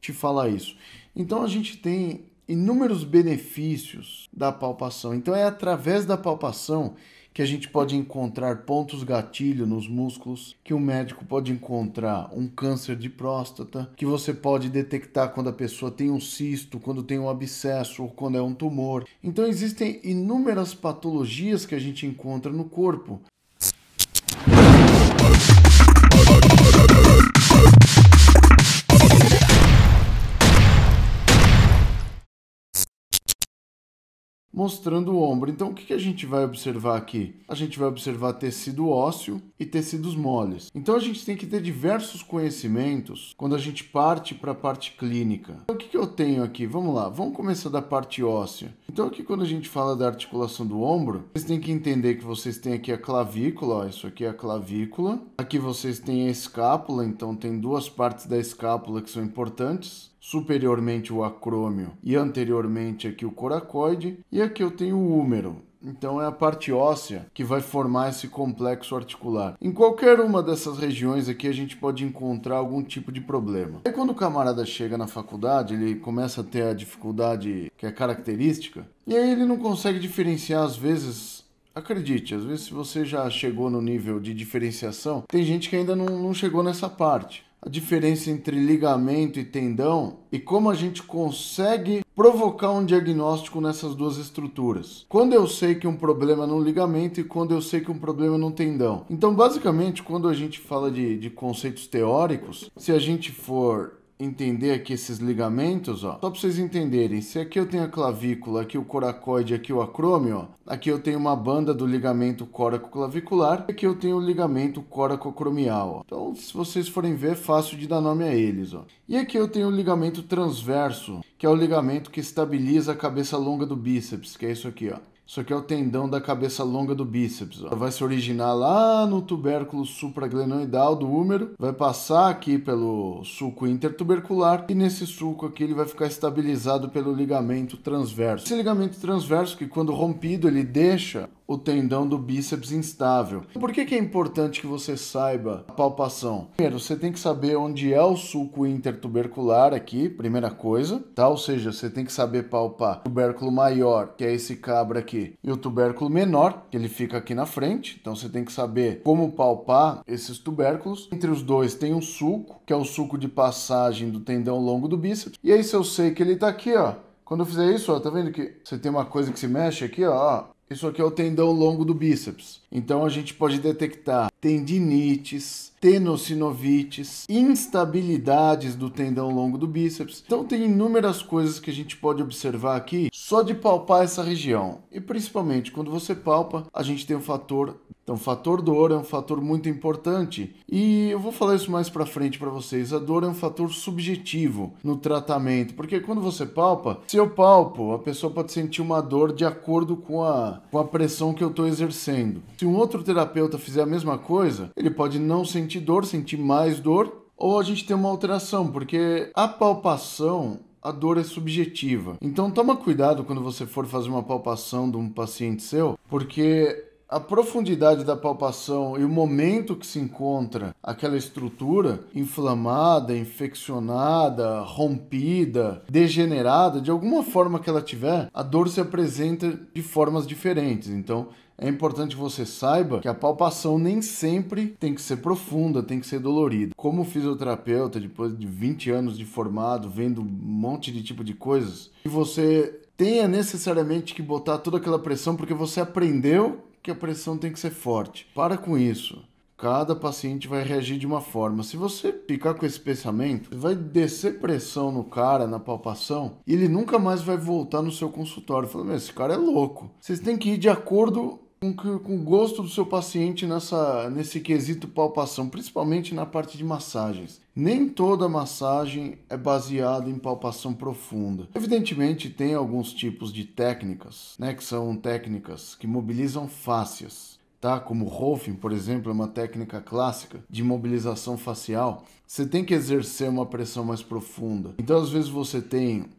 te falar isso. Então a gente tem inúmeros benefícios da palpação. Então é através da palpação que a gente pode encontrar pontos gatilho nos músculos, que o médico pode encontrar um câncer de próstata, que você pode detectar quando a pessoa tem um cisto, quando tem um abscesso ou quando é um tumor. Então existem inúmeras patologias que a gente encontra no corpo. Mostrando o ombro. Então, o que a gente vai observar aqui? A gente vai observar tecido ósseo e tecidos moles. Então, a gente tem que ter diversos conhecimentos quando a gente parte para a parte clínica. Então, o que eu tenho aqui? Vamos lá, vamos começar da parte óssea. Então, aqui quando a gente fala da articulação do ombro, vocês têm que entender que vocês têm aqui a clavícula, ó, isso aqui é a clavícula. Aqui vocês têm a escápula, então tem duas partes da escápula que são importantes. Superiormente o acrômio e anteriormente aqui o coracoide, e aqui eu tenho o húmero. Então é a parte óssea que vai formar esse complexo articular. Em qualquer uma dessas regiões aqui a gente pode encontrar algum tipo de problema. Aí quando o camarada chega na faculdade, ele começa a ter a dificuldade que é característica, e aí ele não consegue diferenciar às vezes. Acredite, às vezes se você já chegou no nível de diferenciação, tem gente que ainda não chegou nessa parte. A diferença entre ligamento e tendão e como a gente consegue provocar um diagnóstico nessas duas estruturas. Quando eu sei que um problema é no ligamento e quando eu sei que um problema é no tendão. Então, basicamente, quando a gente fala de conceitos teóricos, se a gente for entender aqui esses ligamentos, ó, só para vocês entenderem, se aqui eu tenho a clavícula, aqui o coracoide, aqui o acrômio, ó, aqui eu tenho uma banda do ligamento córaco-clavicular, aqui eu tenho o ligamento córaco-acromial, ó. Então, se vocês forem ver, é fácil de dar nome a eles, ó. E aqui eu tenho o ligamento transverso, que é o ligamento que estabiliza a cabeça longa do bíceps, que é isso aqui, ó. Isso aqui é o tendão da cabeça longa do bíceps. Ó. Vai se originar lá no tubérculo supraglenoidal do húmero, vai passar aqui pelo sulco intertubercular e nesse sulco aqui ele vai ficar estabilizado pelo ligamento transverso. Esse ligamento transverso que quando rompido ele deixa o tendão do bíceps instável. Por que é importante que você saiba a palpação? Primeiro, você tem que saber onde é o sulco intertubercular aqui, primeira coisa, tá? Ou seja, você tem que saber palpar o tubérculo maior, que é esse cabra aqui, e o tubérculo menor, que ele fica aqui na frente. Então você tem que saber como palpar esses tubérculos. Entre os dois tem um sulco, que é o sulco de passagem do tendão longo do bíceps. E aí se eu sei que ele tá aqui, ó, quando eu fizer isso, ó, tá vendo que você tem uma coisa que se mexe aqui, ó, isso aqui é o tendão longo do bíceps. Então a gente pode detectar tendinites, tenossinovites, instabilidades do tendão longo do bíceps. Então tem inúmeras coisas que a gente pode observar aqui só de palpar essa região. E principalmente quando você palpa, a gente tem o fator. Então, o fator dor é um fator muito importante e eu vou falar isso mais para frente para vocês. A dor é um fator subjetivo no tratamento, porque quando você palpa, se eu palpo, a pessoa pode sentir uma dor de acordo com a pressão que eu estou exercendo. Se um outro terapeuta fizer a mesma coisa, ele pode não sentir dor, sentir mais dor, ou a gente tem uma alteração, porque a palpação, a dor é subjetiva. Então toma cuidado quando você for fazer uma palpação de um paciente seu, porque a profundidade da palpação e o momento que se encontra aquela estrutura inflamada, infeccionada, rompida, degenerada, de alguma forma que ela tiver, a dor se apresenta de formas diferentes. Então, é importante que você saiba que a palpação nem sempre tem que ser profunda, tem que ser dolorida. Como fisioterapeuta, depois de 20 anos de formado, vendo um monte de tipo de coisas, e você tenha necessariamente que botar toda aquela pressão porque você aprendeu que a pressão tem que ser forte. Para com isso. Cada paciente vai reagir de uma forma. Se você ficar com esse pensamento, vai descer pressão no cara, na palpação, e ele nunca mais vai voltar no seu consultório. Falando, esse cara é louco. Vocês têm que ir de acordo com o gosto do seu paciente nesse quesito palpação, principalmente na parte de massagens. Nem toda massagem é baseada em palpação profunda. Evidentemente, tem alguns tipos de técnicas, né, que são técnicas que mobilizam fáscias. Tá? Como o Rolfing, por exemplo, é uma técnica clássica de mobilização facial. Você tem que exercer uma pressão mais profunda. Então, às vezes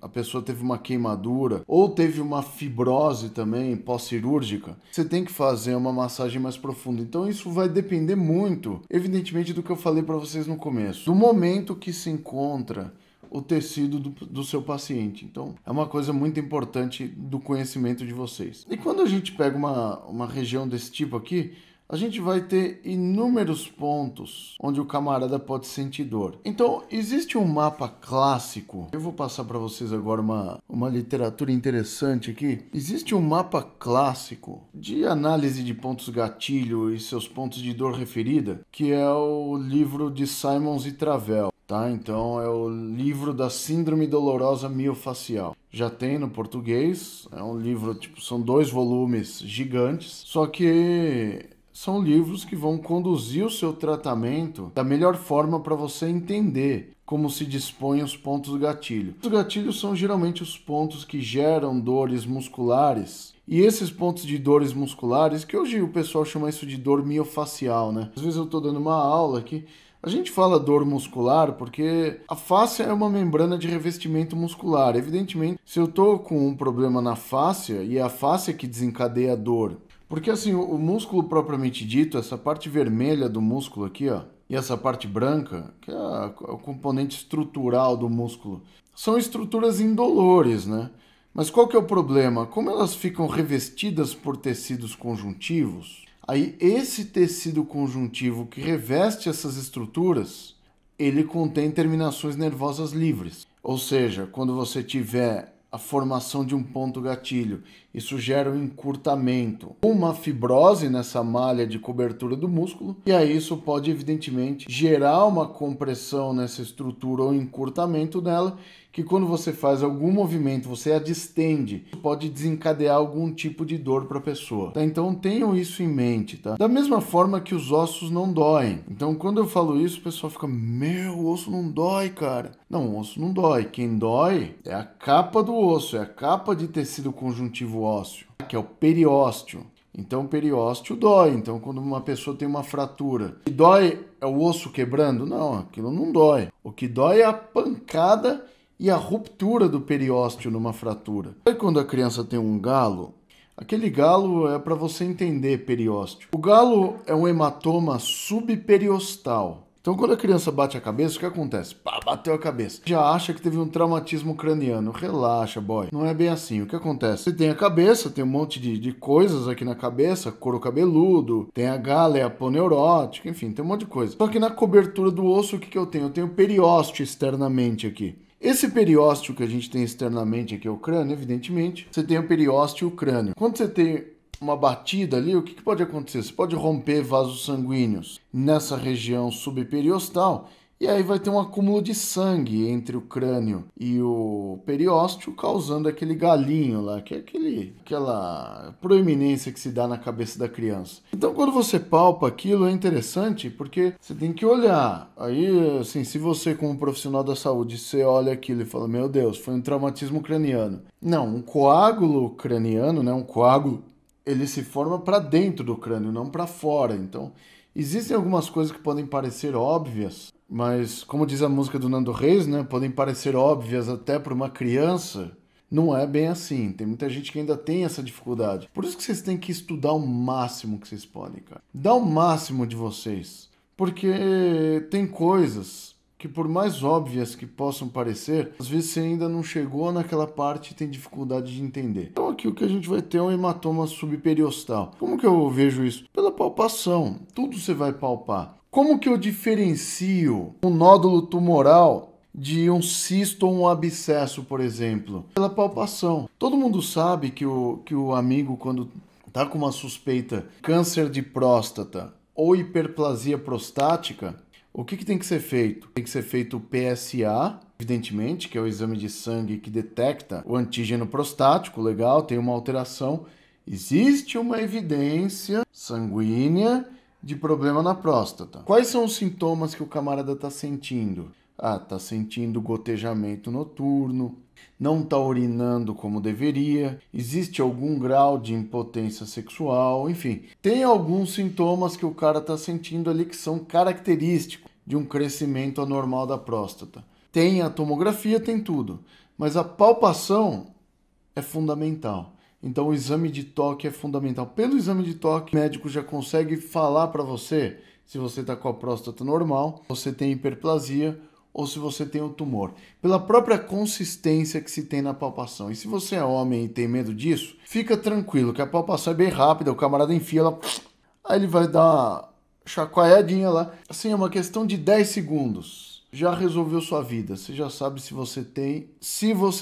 a pessoa teve uma queimadura ou teve uma fibrose também pós-cirúrgica. Você tem que fazer uma massagem mais profunda. Então, isso vai depender muito, evidentemente, do que eu falei para vocês no começo. Do momento que se encontra o tecido do seu paciente. Então, é uma coisa muito importante do conhecimento de vocês. E quando a gente pega uma região desse tipo aqui, a gente vai ter inúmeros pontos onde o camarada pode sentir dor. Então, existe um mapa clássico. Eu vou passar para vocês agora uma literatura interessante aqui. Existe um mapa clássico de análise de pontos gatilho e seus pontos de dor referida, que é o livro de Simons e Travell. Tá? Então, é o livro da Síndrome Dolorosa Miofacial. Já tem no português, é um livro, são 2 volumes gigantes, só que são livros que vão conduzir o seu tratamento da melhor forma para você entender como se dispõem os pontos do gatilho. Os gatilhos são geralmente os pontos que geram dores musculares. E esses pontos de dores musculares, que hoje o pessoal chama isso de dor miofacial, né? Às vezes eu estou dando uma aula aqui, a gente fala dor muscular porque a fáscia é uma membrana de revestimento muscular. Evidentemente, se eu estou com um problema na fáscia, e é a fáscia que desencadeia a dor, porque assim, o músculo propriamente dito, essa parte vermelha do músculo aqui, ó, e essa parte branca, que é o componente estrutural do músculo, são estruturas indolores, né? Mas qual que é o problema? Como elas ficam revestidas por tecidos conjuntivos, aí esse tecido conjuntivo que reveste essas estruturas, ele contém terminações nervosas livres. Ou seja, quando você tiver a formação de um ponto gatilho, isso gera um encurtamento, uma fibrose nessa malha de cobertura do músculo, e aí isso pode evidentemente gerar uma compressão nessa estrutura ou encurtamento dela, que quando você faz algum movimento, você a distende, pode desencadear algum tipo de dor para a pessoa. Tá? Então tenham isso em mente. Tá? Da mesma forma que os ossos não doem. Então quando eu falo isso, o pessoal fica, o osso não dói, cara. Não, o osso não dói. Quem dói é a capa do osso, é a capa de tecido conjuntivo ósseo, que é o periósteo. Então o periósteo dói. Então quando uma pessoa tem uma fratura, o que dói é o osso quebrando? Não, aquilo não dói. O que dói é a pancada e a ruptura do periósteo numa fratura. Aí quando a criança tem um galo, aquele galo é para você entender periósteo. O galo é um hematoma subperiostal. Então quando a criança bate a cabeça, o que acontece? Pá, bateu a cabeça. Já acha que teve um traumatismo craniano. Relaxa, boy. Não é bem assim. O que acontece? Você tem a cabeça, tem um monte de coisas aqui na cabeça, couro cabeludo, tem a gálea aponeurótica, enfim, tem um monte de coisa. Só que na cobertura do osso, o que eu tenho? Eu tenho periósteo externamente aqui. Esse periósteo que a gente tem externamente aqui é o crânio, evidentemente. Você tem o periósteo e o crânio. Quando você tem uma batida ali, o que pode acontecer? Você pode romper vasos sanguíneos nessa região subperiostal e aí vai ter um acúmulo de sangue entre o crânio e o periósteo, causando aquele galinho lá, que é aquela proeminência que se dá na cabeça da criança. Então, quando você palpa aquilo, é interessante porque você tem que olhar. Aí, assim, se você, como profissional da saúde, você olha aquilo e fala, meu Deus, foi um traumatismo craniano. Não, um coágulo craniano, né, um coágulo, ele se forma para dentro do crânio, não para fora. Então, existem algumas coisas que podem parecer óbvias, mas, como diz a música do Nando Reis, né, podem parecer óbvias até para uma criança. Não é bem assim. Tem muita gente que ainda tem essa dificuldade. Por isso que vocês têm que estudar o máximo que vocês podem, cara. Dá o máximo de vocês. Porque tem coisas que, por mais óbvias que possam parecer, às vezes você ainda não chegou naquela parte e tem dificuldade de entender. Então aqui o que a gente vai ter é um hematoma subperiostal. Como que eu vejo isso? Pela palpação. Tudo você vai palpar. Como que eu diferencio um nódulo tumoral de um cisto ou um abscesso, por exemplo? Pela palpação. Todo mundo sabe que o amigo, quando está com uma suspeita câncer de próstata ou hiperplasia prostática, o que tem que ser feito? Tem que ser feito o PSA, evidentemente, que é o exame de sangue que detecta o antígeno prostático, legal, tem uma alteração. Existe uma evidência sanguínea de problema na próstata. Quais são os sintomas que o camarada está sentindo? Está sentindo gotejamento noturno, não está urinando como deveria, existe algum grau de impotência sexual, enfim. Tem alguns sintomas que o cara está sentindo ali que são característicos de um crescimento anormal da próstata. Tem a tomografia, tem tudo, mas a palpação é fundamental. Então o exame de toque é fundamental. Pelo exame de toque, o médico já consegue falar para você se você está com a próstata normal, você tem hiperplasia ou se você tem um tumor. Pela própria consistência que se tem na palpação. E se você é homem e tem medo disso, fica tranquilo, que a palpação é bem rápida, o camarada enfia ela, aí ele vai dar uma chacoalhadinha lá. Assim, é uma questão de 10 segundos. Já resolveu sua vida. Você já sabe se você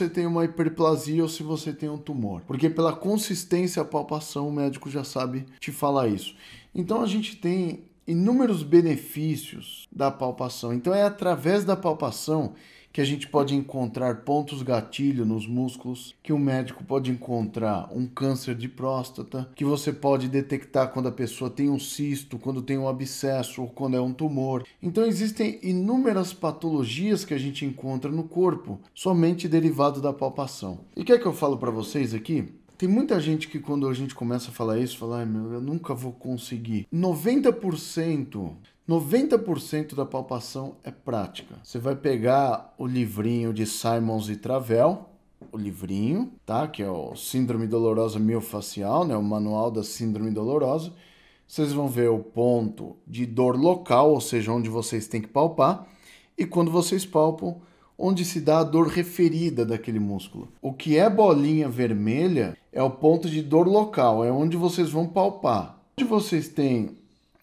tem uma hiperplasia ou se você tem um tumor. Porque pela consistência da palpação, o médico já sabe te falar isso. Então a gente tem inúmeros benefícios da palpação. Então é através da palpação que a gente pode encontrar pontos gatilho nos músculos, que o médico pode encontrar um câncer de próstata, que você pode detectar quando a pessoa tem um cisto, quando tem um abscesso ou quando é um tumor. Então existem inúmeras patologias que a gente encontra no corpo, somente derivado da palpação. E quer que eu falo para vocês aqui? Tem muita gente que quando a gente começa a falar isso, fala, ai meu, eu nunca vou conseguir. 90% da palpação é prática. Você vai pegar o livrinho de Simons e Travell, o livrinho, tá? Que é o Síndrome Dolorosa Miofascial, né? O manual da Síndrome Dolorosa. Vocês vão ver o ponto de dor local, ou seja, onde vocês têm que palpar, e quando vocês palpam, onde se dá a dor referida daquele músculo. O que é bolinha vermelha é o ponto de dor local, é onde vocês vão palpar. Onde vocês têm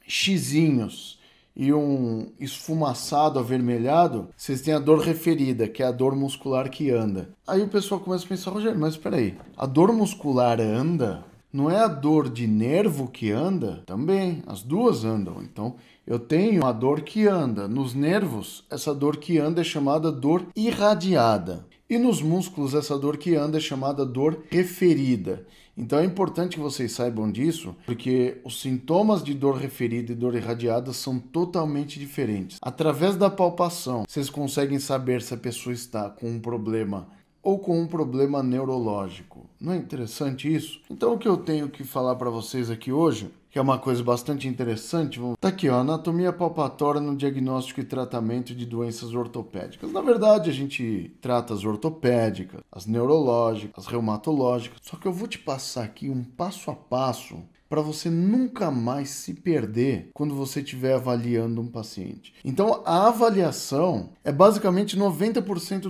xizinhos e um esfumaçado avermelhado, vocês têm a dor referida, que é a dor muscular que anda. Aí o pessoal começa a pensar, Rogério, mas espera aí, a dor muscular anda? Não é a dor de nervo que anda? Também, as duas andam. Então, eu tenho a dor que anda. Nos nervos, essa dor que anda é chamada dor irradiada. E nos músculos, essa dor que anda é chamada dor referida. Então é importante que vocês saibam disso, porque os sintomas de dor referida e dor irradiada são totalmente diferentes. Através da palpação, vocês conseguem saber se a pessoa está com um problema ou com um problema neurológico. Não é interessante isso? Então o que eu tenho que falar para vocês aqui hoje, que é uma coisa bastante interessante, tá aqui, ó, anatomia palpatória no diagnóstico e tratamento de doenças ortopédicas. Na verdade, a gente trata as ortopédicas, as neurológicas, as reumatológicas, só que eu vou te passar aqui um passo a passo para você nunca mais se perder quando você estiver avaliando um paciente. Então, a avaliação é basicamente 90%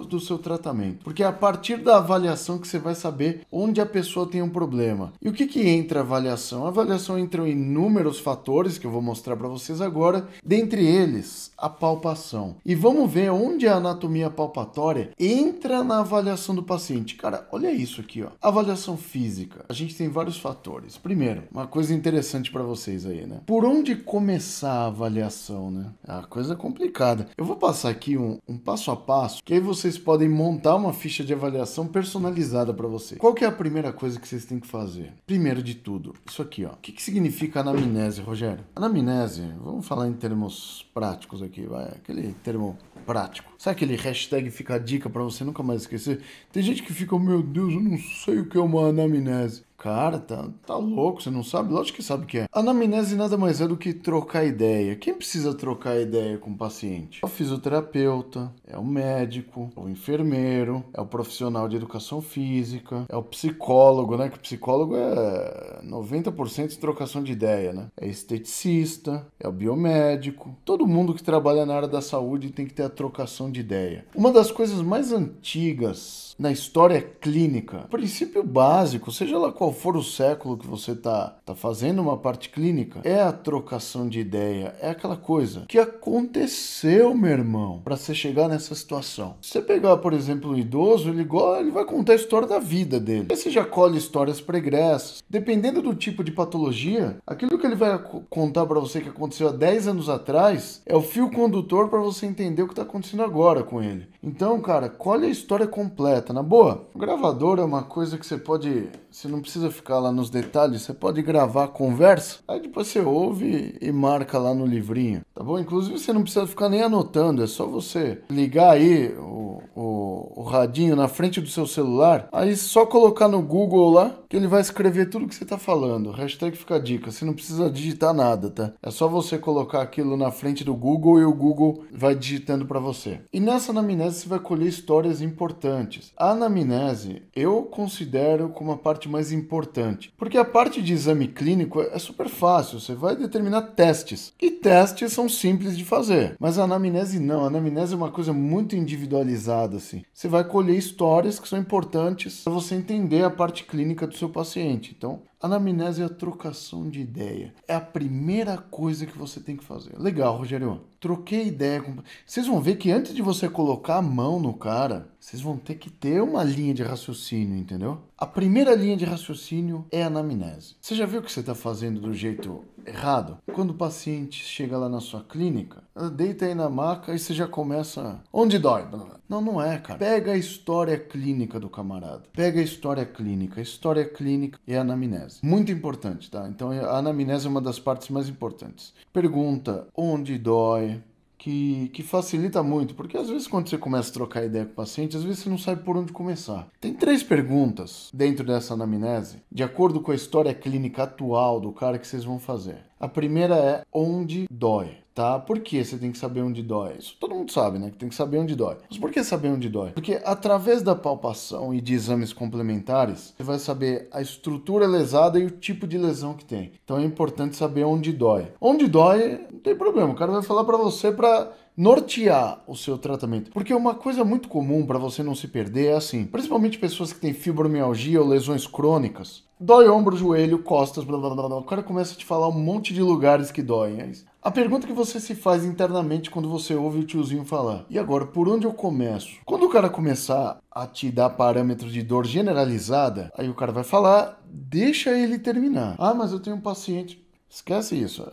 do seu tratamento, porque é a partir da avaliação que você vai saber onde a pessoa tem um problema. E o que entra a avaliação? A avaliação entra em inúmeros fatores, que eu vou mostrar para vocês agora, dentre eles, a palpação. E vamos ver onde a anatomia palpatória entra na avaliação do paciente. Cara, olha isso aqui, ó. Avaliação física. A gente tem vários fatores. Primeiro, uma coisa interessante para vocês aí, né? Por onde começar a avaliação, né? É uma coisa complicada. Eu vou passar aqui um passo a passo, que aí vocês podem montar uma ficha de avaliação personalizada para você. Qual que é a primeira coisa que vocês têm que fazer? Primeiro de tudo, isso aqui, ó. O que significa anamnese, Rogério? Anamnese, vamos falar em termos práticos aqui, vai. Aquele termo prático. Sabe aquele hashtag fica a dica para você nunca mais esquecer? Tem gente que fica, meu Deus, eu não sei o que é uma anamnese. Cara, tá louco, você não sabe? Lógico que sabe o que é. Anamnese nada mais é do que trocar ideia. Quem precisa trocar ideia com o paciente? É o fisioterapeuta, é o médico, é o enfermeiro, é o profissional de educação física, é o psicólogo, né? Que o psicólogo é 90% de trocação de ideia, né? É esteticista, é o biomédico. Todo mundo que trabalha na área da saúde tem que ter a trocação de ideia. Uma das coisas mais antigas na história clínica, princípio básico, seja lá qual for o século que você tá fazendo uma parte clínica, é a trocação de ideia, é aquela coisa que aconteceu, meu irmão, para você chegar nessa situação. Se você pegar, por exemplo, um idoso, ele vai contar a história da vida dele. Aí você já colhe histórias pregressas. Dependendo do tipo de patologia, aquilo que ele vai contar para você que aconteceu há 10 anos atrás é o fio condutor para você entender o que tá acontecendo agora com ele. Então, cara, colhe a história completa. Na boa, o gravador é uma coisa que você não precisa ficar lá nos detalhes, você pode gravar a conversa, aí depois você ouve e marca lá no livrinho, tá bom? Inclusive você não precisa ficar nem anotando, é só você ligar aí o o radinho na frente do seu celular, aí só colocar no Google lá, que ele vai escrever tudo que você tá falando. Hashtag fica a dica, você não precisa digitar nada, tá? É só você colocar aquilo na frente do Google e o Google vai digitando para você. E nessa anamnese você vai colher histórias importantes. A anamnese eu considero como a parte mais importante, porque a parte de exame clínico é super fácil, você vai determinar testes. E testes são simples de fazer, mas a anamnese não. A anamnese é uma coisa muito individualizada, assim. Você vai colher histórias que são importantes para você entender a parte clínica do seu paciente. Então, a anamnese é a trocação de ideia. É a primeira coisa que você tem que fazer. Legal, Rogério. Troquei ideia com... Vocês vão ver que antes de você colocar a mão no cara, vocês vão ter que ter uma linha de raciocínio, entendeu? A primeira linha de raciocínio é a anamnese. Você já viu que você está fazendo do jeito errado? Quando o paciente chega lá na sua clínica, ela deita aí na maca e você já começa... Onde dói? Não, não é, cara. Pega a história clínica do camarada. Pega a história clínica. A história clínica é a anamnese. Muito importante, tá? Então a anamnese é uma das partes mais importantes. Pergunta onde dói, que facilita muito, porque às vezes quando você começa a trocar ideia com o paciente, às vezes você não sabe por onde começar. Tem 3 perguntas dentro dessa anamnese, de acordo com a história clínica atual do cara que vocês vão fazer. A primeira é onde dói, tá? Por que você tem que saber onde dói? Isso todo mundo sabe, né? Que tem que saber onde dói. Mas por que saber onde dói? Porque através da palpação e de exames complementares, você vai saber a estrutura lesada e o tipo de lesão que tem. Então é importante saber onde dói. Onde dói, não tem problema. O cara vai falar para você para nortear o seu tratamento. Porque uma coisa muito comum para você não se perder é assim, principalmente pessoas que têm fibromialgia ou lesões crônicas. Dói ombro, joelho, costas, blá blá blá. O cara começa a te falar um monte de lugares que doem. A pergunta que você se faz internamente quando você ouve o tiozinho falar: e agora, por onde eu começo? Quando o cara começar a te dar parâmetros de dor generalizada, aí o cara vai falar, deixa ele terminar. Ah, mas eu tenho um paciente... Esquece isso.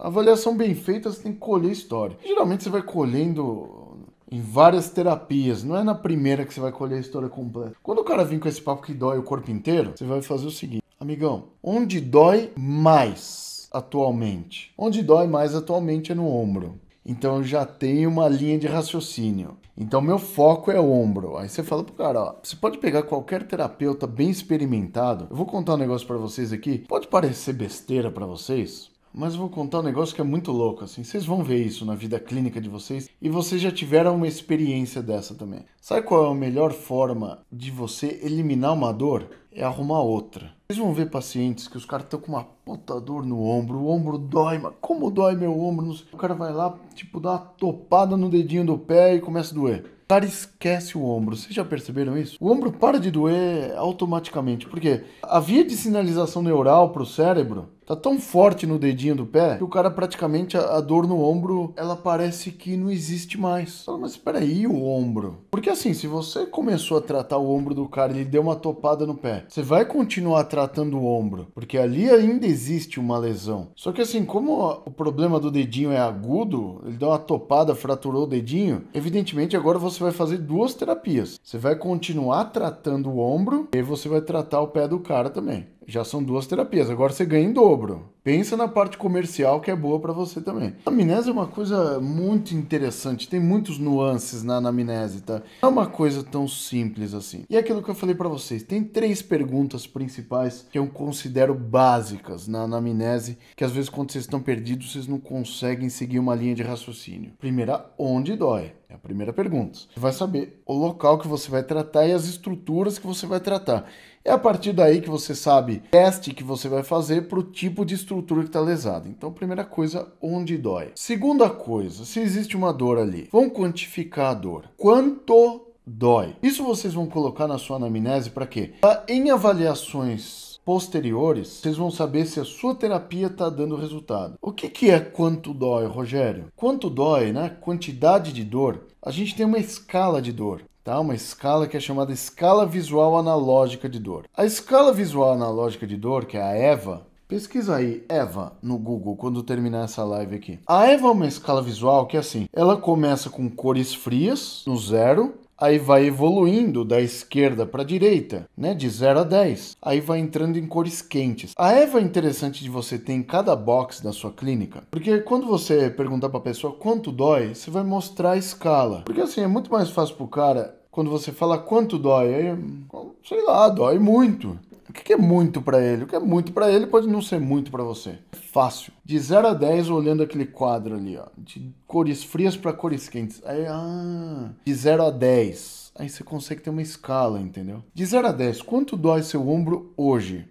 A avaliação bem feita, você tem que colher história. Geralmente você vai colhendo em várias terapias, não é na primeira que você vai colher a história completa. Quando o cara vir com esse papo que dói o corpo inteiro, você vai fazer o seguinte: amigão, onde dói mais atualmente? Onde dói mais atualmente é no ombro. Então eu já tenho uma linha de raciocínio. Então meu foco é o ombro. Aí você fala pro cara, ó, você pode pegar qualquer terapeuta bem experimentado. Eu vou contar um negócio pra vocês aqui. Pode parecer besteira pra vocês, mas eu vou contar um negócio que é muito louco, assim. Vocês vão ver isso na vida clínica de vocês e vocês já tiveram uma experiência dessa também. Sabe qual é a melhor forma de você eliminar uma dor? É arrumar outra. Vocês vão ver pacientes que os caras estão com uma puta dor no ombro, o ombro dói, mas como dói meu ombro? O cara vai lá, tipo, dá uma topada no dedinho do pé e começa a doer. O cara esquece o ombro. Vocês já perceberam isso? O ombro para de doer automaticamente. Por quê? A via de sinalização neural para o cérebro tá tão forte no dedinho do pé que o cara praticamente, a dor no ombro, ela parece que não existe mais. Mas espera aí, o ombro? Porque assim, se você começou a tratar o ombro do cara e ele deu uma topada no pé, você vai continuar tratando o ombro, porque ali ainda existe uma lesão. Só que assim, como o problema do dedinho é agudo, ele deu uma topada, fraturou o dedinho, evidentemente agora você vai fazer 2 terapias. Você vai continuar tratando o ombro e você vai tratar o pé do cara também. Já são 2 terapias, agora você ganha em dobro. Pensa na parte comercial que é boa para você também. A anamnese é uma coisa muito interessante, tem muitos nuances na anamnese, tá? Não é uma coisa tão simples assim. E é aquilo que eu falei para vocês, tem 3 perguntas principais que eu considero básicas na anamnese, que às vezes quando vocês estão perdidos, vocês não conseguem seguir uma linha de raciocínio. Primeira, onde dói? É a primeira pergunta. Você vai saber o local que você vai tratar e as estruturas que você vai tratar. É a partir daí que você sabe o teste que você vai fazer para o tipo de estrutura que está lesada. Então, primeira coisa, onde dói. Segunda coisa, se existe uma dor ali, vamos quantificar a dor. Quanto dói? Isso vocês vão colocar na sua anamnese para quê? Em avaliações posteriores, vocês vão saber se a sua terapia está dando resultado. O que é quanto dói, Rogério? Quanto dói, né? Quantidade de dor. A gente tem uma escala de dor. Tá? Uma escala que é chamada escala visual analógica de dor. A escala visual analógica de dor, que é a EVA, pesquisa aí EVA no Google quando terminar essa live aqui. A EVA é uma escala visual que é assim, ela começa com cores frias, no 0, aí vai evoluindo da esquerda para a direita, né, de 0 a 10. Aí vai entrando em cores quentes. A EVA é interessante de você ter em cada box da sua clínica, porque quando você perguntar para a pessoa quanto dói, você vai mostrar a escala. Porque assim, é muito mais fácil para o cara quando você fala quanto dói, aí, sei lá, dói muito. O que é muito pra ele? O que é muito pra ele pode não ser muito pra você. É fácil. De 0 a 10, olhando aquele quadro ali, ó, de cores frias pra cores quentes. Aí, de 0 a 10. Aí você consegue ter uma escala, entendeu? De 0 a 10, quanto dói seu ombro hoje?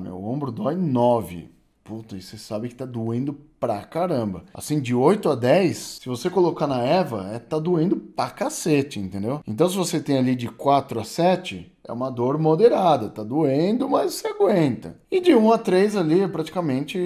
Meu ombro dói 9. Puta, e você sabe que tá doendo pra caramba. Assim, de 8 a 10, se você colocar na Eva, tá doendo pra cacete, entendeu? Então, se você tem ali de 4 a 7, é uma dor moderada. Tá doendo, mas você aguenta. E de 1 a 3 ali, praticamente,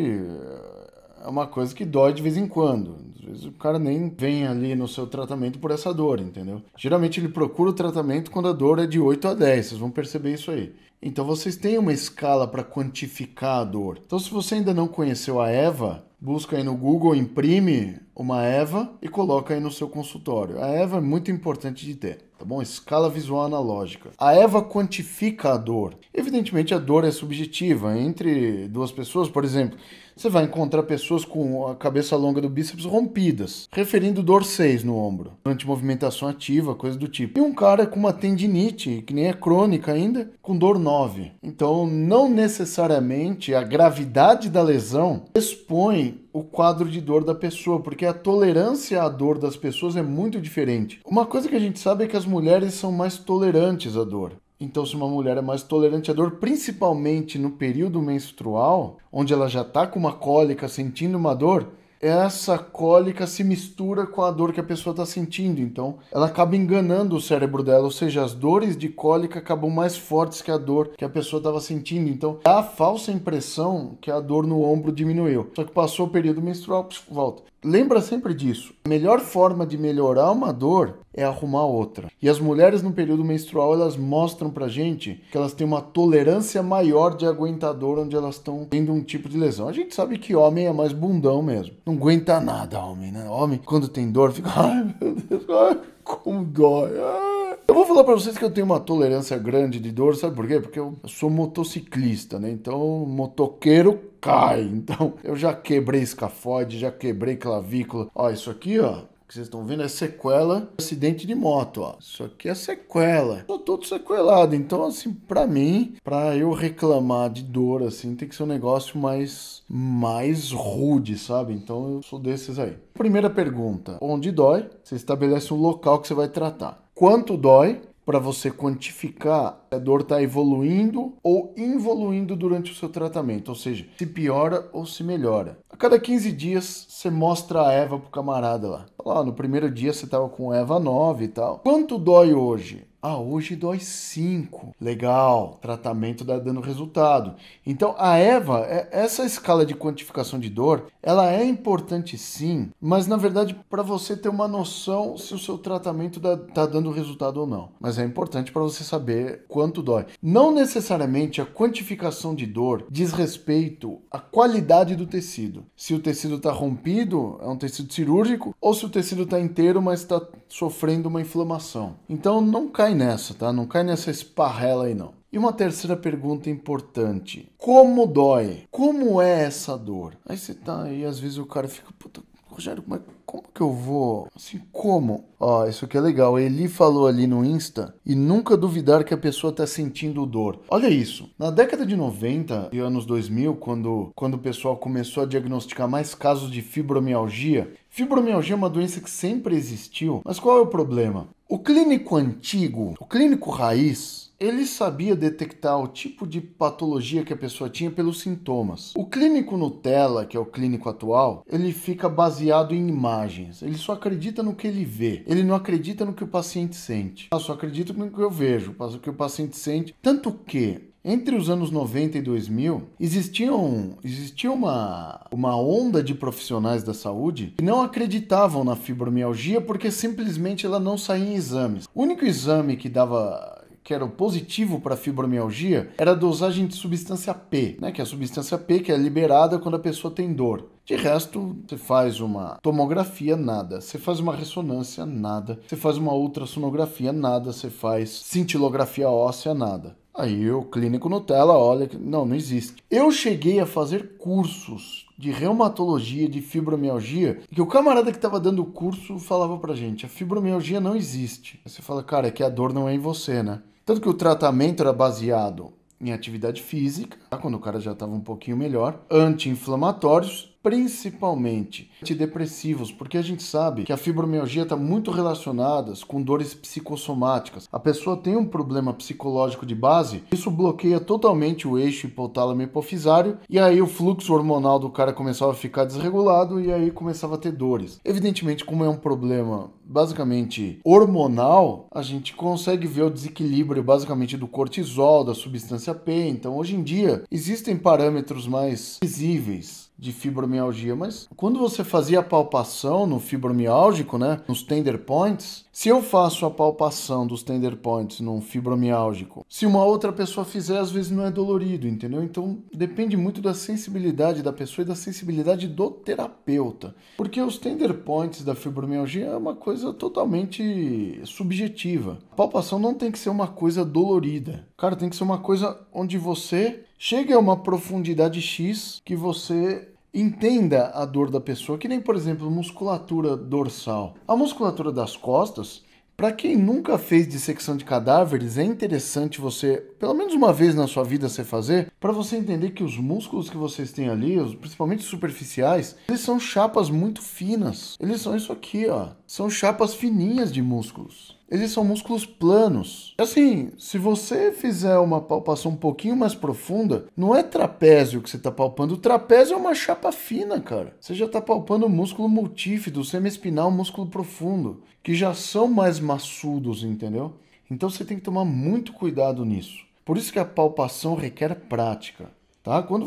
é uma coisa que dói de vez em quando. Às vezes o cara nem vem ali no seu tratamento por essa dor, entendeu? Geralmente ele procura o tratamento quando a dor é de 8 a 10, vocês vão perceber isso aí. Então vocês têm uma escala para quantificar a dor. Então se você ainda não conheceu a EVA, busca aí no Google, imprime uma EVA e coloca aí no seu consultório. A EVA é muito importante de ter, tá bom? Escala visual analógica. A EVA quantifica a dor. Evidentemente a dor é subjetiva entre duas pessoas, por exemplo. Você vai encontrar pessoas com a cabeça longa do bíceps rompidas, referindo dor 6 no ombro, durante movimentação ativa, coisa do tipo. E um cara com uma tendinite, que nem é crônica ainda, com dor 9. Então, não necessariamente a gravidade da lesão expõe o quadro de dor da pessoa, porque a tolerância à dor das pessoas é muito diferente. Uma coisa que a gente sabe é que as mulheres são mais tolerantes à dor. Então, se uma mulher é mais tolerante à dor, principalmente no período menstrual, onde ela já está com uma cólica, sentindo uma dor, essa cólica se mistura com a dor que a pessoa está sentindo. Então, ela acaba enganando o cérebro dela, ou seja, as dores de cólica acabam mais fortes que a dor que a pessoa estava sentindo. Então, dá a falsa impressão que a dor no ombro diminuiu. Só que passou o período menstrual, volta. Lembra sempre disso. A melhor forma de melhorar uma dor é arrumar outra. E as mulheres no período menstrual, elas mostram pra gente que elas têm uma tolerância maior de aguentar dor onde elas estão tendo um tipo de lesão. A gente sabe que homem é mais bundão mesmo. Não aguenta nada, homem, né? Homem, quando tem dor, fica... Ai, meu Deus, ai, como dói. Ai. Eu vou falar pra vocês que eu tenho uma tolerância grande de dor, sabe por quê? Porque eu sou motociclista, né? Então, motoqueiro cai. Então, eu já quebrei escafoide, já quebrei clavícula. Ó, isso aqui, ó, que vocês estão vendo é sequela de acidente de moto, ó. Isso aqui é sequela. Tô todo sequelado. Então, assim, pra mim, pra eu reclamar de dor, assim, tem que ser um negócio mais rude, sabe? Então, eu sou desses aí. Primeira pergunta. Onde dói? Você estabelece um local que você vai tratar. Quanto dói? Para você quantificar se a dor está evoluindo ou involuindo durante o seu tratamento, ou seja, se piora ou se melhora. A cada 15 dias você mostra a EVA pro camarada lá. No primeiro dia você estava com EVA 9 e tal. Quanto dói hoje? Hoje dói 5. Legal, tratamento dá dando resultado. Então a EVA, essa escala de quantificação de dor, ela é importante sim, mas na verdade para você ter uma noção se o seu tratamento tá dando resultado ou não. Mas é importante para você saber quanto dói. Não necessariamente a quantificação de dor diz respeito à qualidade do tecido. Se o tecido está rompido, é um tecido cirúrgico, ou se o tecido está inteiro, mas está sofrendo uma inflamação. Então não cai nessa, tá? Não cai nessa esparrela aí, não. E uma terceira pergunta importante. Como dói? Como é essa dor? Aí você tá aí, às vezes o cara fica, puta, Rogério, mas como que eu vou? Assim, como? Isso aqui é legal. Eli falou ali no Insta e nunca duvidar que a pessoa tá sentindo dor. Olha isso. Na década de 90 e anos 2000, quando o pessoal começou a diagnosticar mais casos de fibromialgia, fibromialgia é uma doença que sempre existiu, mas qual é o problema? O clínico antigo, o clínico raiz, ele sabia detectar o tipo de patologia que a pessoa tinha pelos sintomas. O clínico Nutella, que é o clínico atual, ele fica baseado em imagens. Ele só acredita no que ele vê. Ele não acredita no que o paciente sente. Eu só acredito no que eu vejo, no que o paciente sente. Tanto que entre os anos 90 e 2000, existia uma onda de profissionais da saúde que não acreditavam na fibromialgia porque simplesmente ela não saía em exames. O único exame que era o positivo para fibromialgia era a dosagem de substância P, né? Que é a substância P que é liberada quando a pessoa tem dor. De resto, você faz uma tomografia, nada. Você faz uma ressonância, nada. Você faz uma ultrassonografia, nada. Você faz cintilografia óssea, nada. Aí o clínico Nutella olha que não existe. Eu cheguei a fazer cursos de reumatologia, de fibromialgia, que o camarada que estava dando o curso falava pra gente, a fibromialgia não existe. Aí você fala, cara, é que a dor não é em você, né? Tanto que o tratamento era baseado em atividade física, tá? Quando o cara já estava um pouquinho melhor, anti-inflamatórios, principalmente antidepressivos, porque a gente sabe que a fibromialgia está muito relacionada com dores psicossomáticas. A pessoa tem um problema psicológico de base, isso bloqueia totalmente o eixo hipotálamo hipofisário, e aí o fluxo hormonal do cara começava a ficar desregulado e aí começava a ter dores. Evidentemente, como é um problema basicamente hormonal, a gente consegue ver o desequilíbrio basicamente do cortisol, da substância P. Então, hoje em dia, existem parâmetros mais visíveis de fibromialgia, mas quando você fazia a palpação no fibromiálgico, né, nos tender points, se eu faço a palpação dos tender points num fibromiálgico, se uma outra pessoa fizer, às vezes não é dolorido, entendeu? Então depende muito da sensibilidade da pessoa e da sensibilidade do terapeuta, porque os tender points da fibromialgia é uma coisa totalmente subjetiva. A palpação não tem que ser uma coisa dolorida, cara, tem que ser uma coisa onde você chega a uma profundidade X que você entenda a dor da pessoa, que nem, por exemplo, musculatura dorsal. A musculatura das costas, para quem nunca fez dissecção de cadáveres, é interessante você, pelo menos uma vez na sua vida, você fazer, para você entender que os músculos que vocês têm ali, principalmente superficiais, eles são chapas muito finas. Eles são isso aqui, ó. São chapas fininhas de músculos. Eles são músculos planos. Assim, se você fizer uma palpação um pouquinho mais profunda, não é trapézio que você está palpando. O trapézio é uma chapa fina, cara. Você já está palpando o músculo multífido, semiespinal, músculo profundo, que já são mais maçudos, entendeu? Então você tem que tomar muito cuidado nisso. Por isso que a palpação requer prática, tá? Quando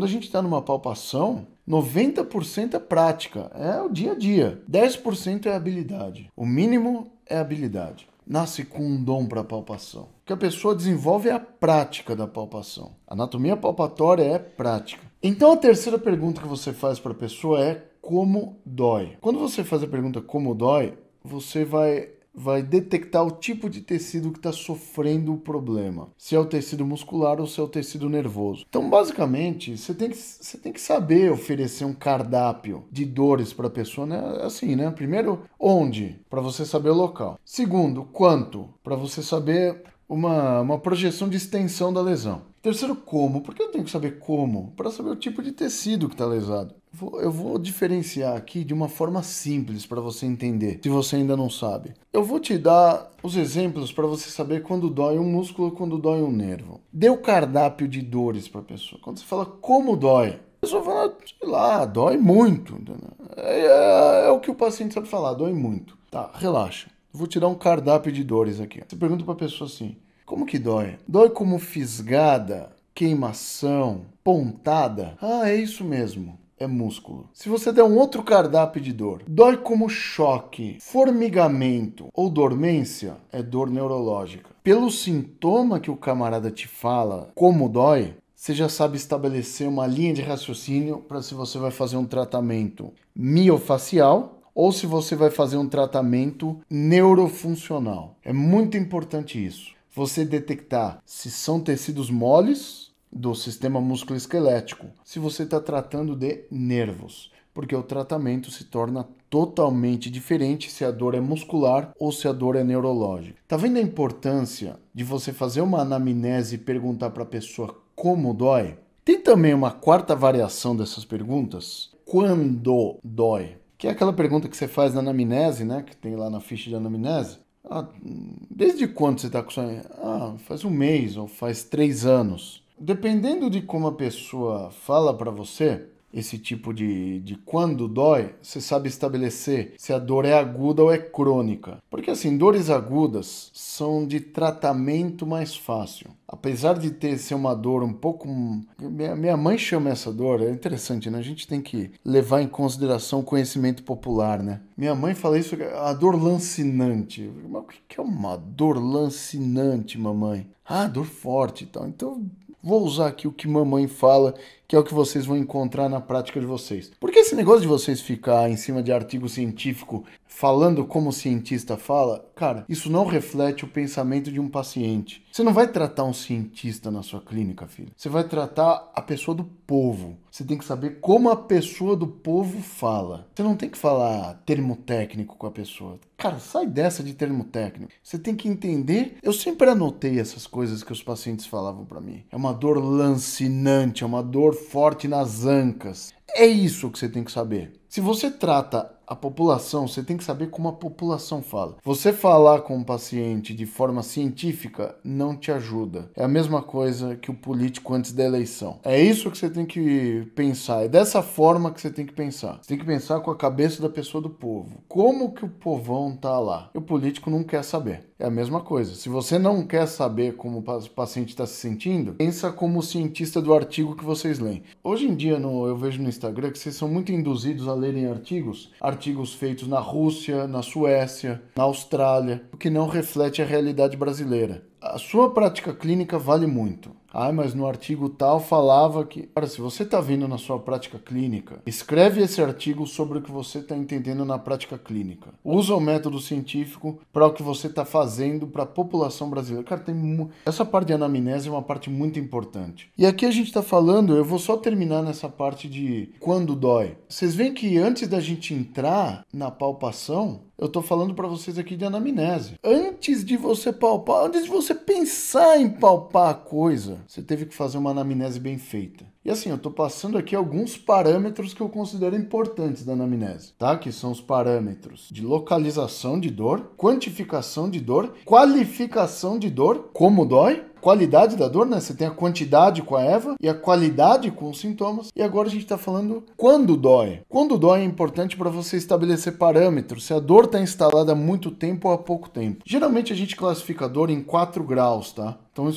a gente está numa palpação, 90% é prática, é o dia a dia. 10% é habilidade. O mínimo é habilidade. Nasce com um dom para palpação. O que a pessoa desenvolve é a prática da palpação. Anatomia palpatória é prática. Então a terceira pergunta que você faz para a pessoa é como dói. Quando você faz a pergunta como dói, você vai detectar o tipo de tecido que está sofrendo o problema. Se é o tecido muscular ou se é o tecido nervoso. Então, basicamente, você tem que saber oferecer um cardápio de dores para a pessoa, né? Assim, né? Primeiro, onde? Para você saber o local. Segundo, quanto? Para você saber uma projeção de extensão da lesão. Terceiro, como? Por que eu tenho que saber como? Para saber o tipo de tecido que está lesado. Eu vou diferenciar aqui de uma forma simples para você entender, se você ainda não sabe. Eu vou te dar os exemplos para você saber quando dói um músculo e quando dói um nervo. Dê o cardápio de dores para a pessoa. Quando você fala como dói, a pessoa fala, sei lá, dói muito. É o que o paciente sabe falar, dói muito. Tá, relaxa. Vou te dar um cardápio de dores aqui. Você pergunta para a pessoa assim, como que dói? Dói como fisgada, queimação, pontada? Ah, é isso mesmo. É músculo. Se você der um outro cardápio de dor, dói como choque, formigamento ou dormência, é dor neurológica. Pelo sintoma que o camarada te fala, como dói, você já sabe estabelecer uma linha de raciocínio para se você vai fazer um tratamento miofacial ou se você vai fazer um tratamento neurofuncional. É muito importante isso. Você detectar se são tecidos moles do sistema musculoesquelético, se você está tratando de nervos, porque o tratamento se torna totalmente diferente se a dor é muscular ou se a dor é neurológica. Tá vendo a importância de você fazer uma anamnese e perguntar para a pessoa como dói? Tem também uma quarta variação dessas perguntas, quando dói, que é aquela pergunta que você faz na anamnese, né, que tem lá na ficha de anamnese. Desde quando você está com isso aí? Faz um mês ou faz 3 anos. Dependendo de como a pessoa fala para você, esse tipo de quando dói, você sabe estabelecer se a dor é aguda ou é crônica. Porque assim, dores agudas são de tratamento mais fácil. Apesar de ser uma dor um pouco... Minha mãe chama essa dor, é interessante, né? A gente tem que levar em consideração o conhecimento popular, né? Minha mãe fala isso, a dor lancinante. Mas o que é uma dor lancinante, mamãe? Dor forte e tal. Então... vou usar aqui o que mamãe fala, que é o que vocês vão encontrar na prática de vocês. Porque esse negócio de vocês ficar em cima de artigo científico falando como o cientista fala, cara, isso não reflete o pensamento de um paciente. Você não vai tratar um cientista na sua clínica, filho. Você vai tratar a pessoa do povo. Você tem que saber como a pessoa do povo fala. Você não tem que falar termo técnico com a pessoa. Cara, sai dessa de termo técnico. Você tem que entender. Eu sempre anotei essas coisas que os pacientes falavam pra mim. É uma dor lancinante, é uma dor forte nas ancas. É isso que você tem que saber. Se você trata a população, você tem que saber como a população fala. Você falar com o paciente de forma científica não te ajuda. É a mesma coisa que o político antes da eleição. É isso que você tem que pensar. É dessa forma que você tem que pensar. Você tem que pensar com a cabeça da pessoa do povo. Como que o povão tá lá? E o político não quer saber. É a mesma coisa. Se você não quer saber como o paciente está se sentindo, pensa como o cientista do artigo que vocês leem. Hoje em dia, eu vejo no Instagram que vocês são muito induzidos a lerem artigos feitos na Rússia, na Suécia, na Austrália, o que não reflete a realidade brasileira. A sua prática clínica vale muito. Mas no artigo tal falava que... Cara, se você está vendo na sua prática clínica, escreve esse artigo sobre o que você está entendendo na prática clínica. Usa o método científico para o que você está fazendo para a população brasileira. Cara, essa parte de anamnese é uma parte muito importante. E aqui a gente está falando, eu vou só terminar nessa parte de quando dói. Vocês veem que antes da gente entrar na palpação, eu tô falando para vocês aqui de anamnese. Antes de você palpar, antes de você pensar em palpar a coisa, você teve que fazer uma anamnese bem feita. E assim, eu tô passando aqui alguns parâmetros que eu considero importantes da anamnese, tá? Que são os parâmetros de localização de dor, quantificação de dor, qualificação de dor, como dói, qualidade da dor, né? Você tem a quantidade com a EVA e a qualidade com os sintomas. E agora a gente está falando quando dói. Quando dói é importante para você estabelecer parâmetros, se a dor está instalada há muito tempo ou há pouco tempo. Geralmente a gente classifica a dor em 4 graus, tá? Então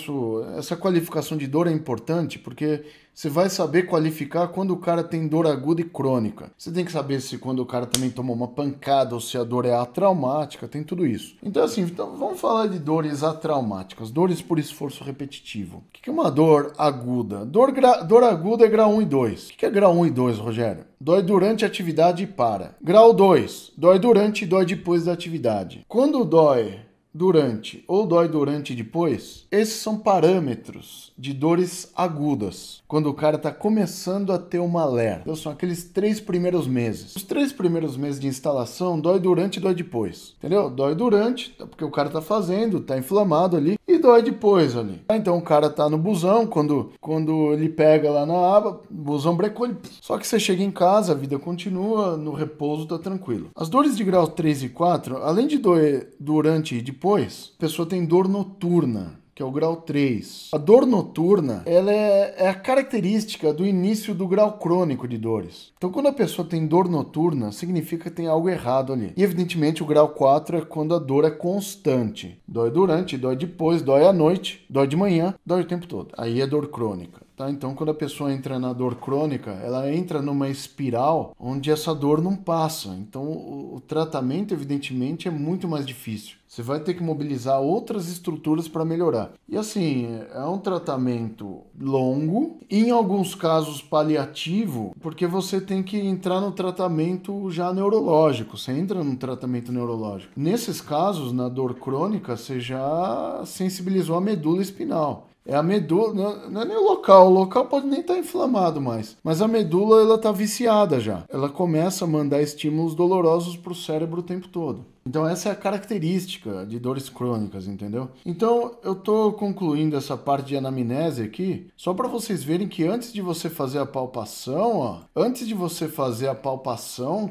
essa qualificação de dor é importante porque você vai saber qualificar quando o cara tem dor aguda e crônica. Você tem que saber se quando o cara também tomou uma pancada ou se a dor é atraumática, tem tudo isso. Então assim, vamos falar de dores atraumáticas, dores por esforço repetitivo. O que é uma dor aguda? Dor aguda é grau 1 e 2. O que é grau 1 e 2, Rogério? Dói durante a atividade e para. Grau 2, dói durante e dói depois da atividade. Quando dói durante ou dói durante e depois, esses são parâmetros de dores agudas. Quando o cara está começando a ter uma LER. Então são aqueles 3 primeiros meses. Os 3 primeiros meses de instalação dói durante e dói depois. Entendeu? Dói durante, porque o cara está fazendo, está inflamado ali, e dói depois ali. Então o cara tá no busão, quando ele pega lá na aba, o busão brecou, só que você chega em casa, a vida continua, no repouso tá tranquilo. As dores de grau 3 e 4, além de doer durante e depois, a pessoa tem dor noturna, que é o grau 3. A dor noturna, ela é a característica do início do grau crônico de dores. Então, quando a pessoa tem dor noturna, significa que tem algo errado ali. E, evidentemente, o grau 4 é quando a dor é constante. Dói durante, dói depois, dói à noite, dói de manhã, dói o tempo todo. Aí é dor crônica. Tá? Então, quando a pessoa entra na dor crônica, ela entra numa espiral onde essa dor não passa. Então, o tratamento, evidentemente, é muito mais difícil. Você vai ter que mobilizar outras estruturas para melhorar. E assim, é um tratamento longo, em alguns casos paliativo, porque você tem que entrar no tratamento já neurológico. Você entra no tratamento neurológico. Nesses casos, na dor crônica, você já sensibilizou a medula espinal. É a medula, não é nem o local pode nem estar inflamado mais, mas a medula ela está viciada já. Ela começa a mandar estímulos dolorosos para o cérebro o tempo todo. Então essa é a característica de dores crônicas, entendeu? Então eu estou concluindo essa parte de anamnese aqui, só para vocês verem que antes de você fazer a palpação,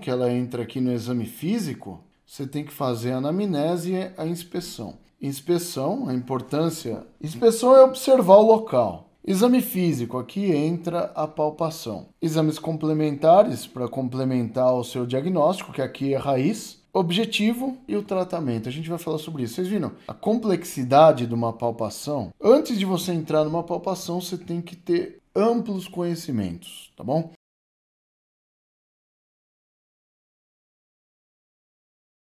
que ela entra aqui no exame físico, você tem que fazer a anamnese e a inspeção. Inspeção, a importância... Inspeção é observar o local. Exame físico, aqui entra a palpação. Exames complementares, para complementar o seu diagnóstico, que aqui é raiz. Objetivo e o tratamento. A gente vai falar sobre isso. Vocês viram? A complexidade de uma palpação. Antes de você entrar numa palpação, você tem que ter amplos conhecimentos, tá bom?